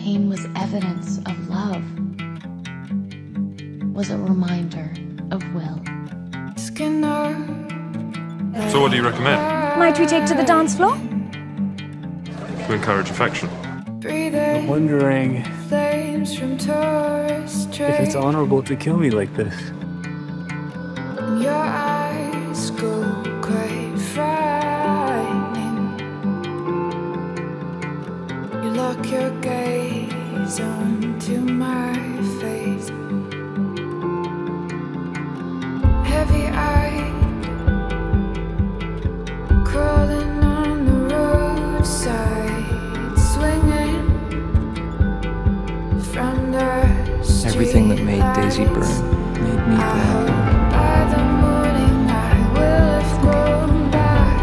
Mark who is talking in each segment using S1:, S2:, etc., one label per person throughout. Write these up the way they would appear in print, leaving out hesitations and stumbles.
S1: pain was evidence of love, was a reminder of will.
S2: So what do you recommend?
S3: Might we take to the dance floor?
S2: To encourage affection.
S4: I'm wondering if it's honorable to kill me like this.
S5: Your eyes go quite frightening. You lock your gaze onto my face. Heavy-eyed, crawling on the roadside, swinging from the street.
S4: Everything that made Daisy burn made me bad.
S5: By the morning I will have grown back.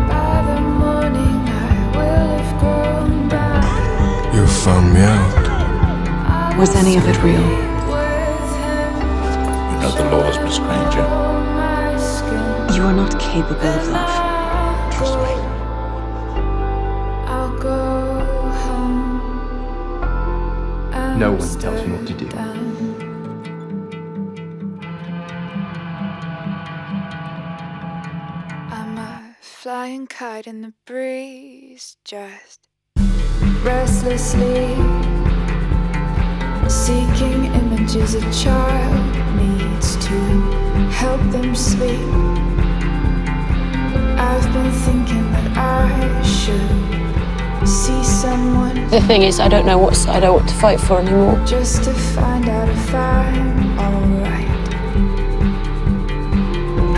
S5: By the morning I will have grown back.
S6: You found me out.
S1: Was any of it real?
S6: You know the laws, Miss Granger.
S1: You are not capable of love.
S6: Trust me.
S5: I'll go home.
S4: No one tells me what to do.
S5: I'm a flying kite in the breeze, just restlessly seeking images a child needs to help them sleep. I've been thinking that I should see someone
S7: The thing is, I don't know what side I want to fight for anymore.
S5: just to find out if I'm alright.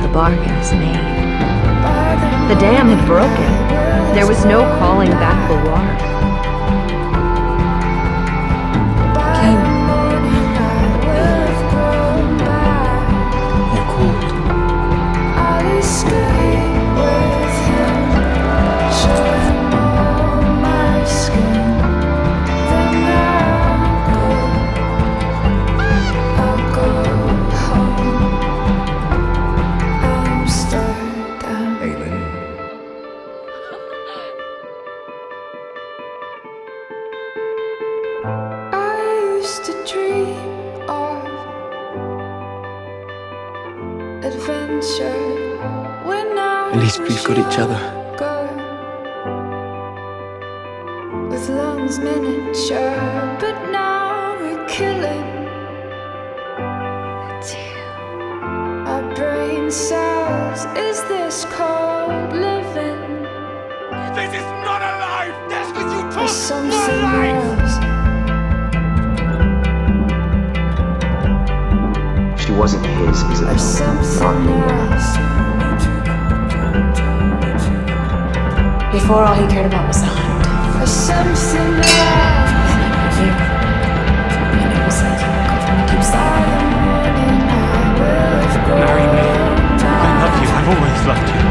S3: The bargain is made. The dam had broken. There was no calling back the water.
S4: You're cold.
S5: I'll escape with him, showing all my skin. Then I'll go home, Amsterdam.
S6: Aylin.
S5: I used to dream of adventure when I
S4: At least we've got each other.
S5: with lungs miniature, but now we're killing. Our brain cells, is this called living?
S6: This is not alive! That's what you
S5: Or something else?
S8: She wasn't his,
S5: Or
S8: Isabel. Not
S5: something
S8: anymore.
S5: else?
S1: Before, all he cared about was the hunt.
S5: Or something else?
S1: You. And it was like you woke up and keeps
S5: By the morning I will have grown
S4: Marry me. I
S5: back.
S4: love you. I've always loved you.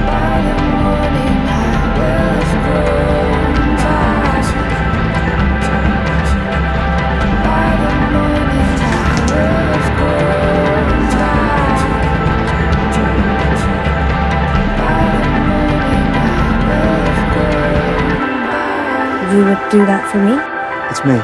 S5: By the morning I will have grown back. By the morning I will have grown back. By the morning I will have grown back.
S3: You would do that for me?
S4: It's me.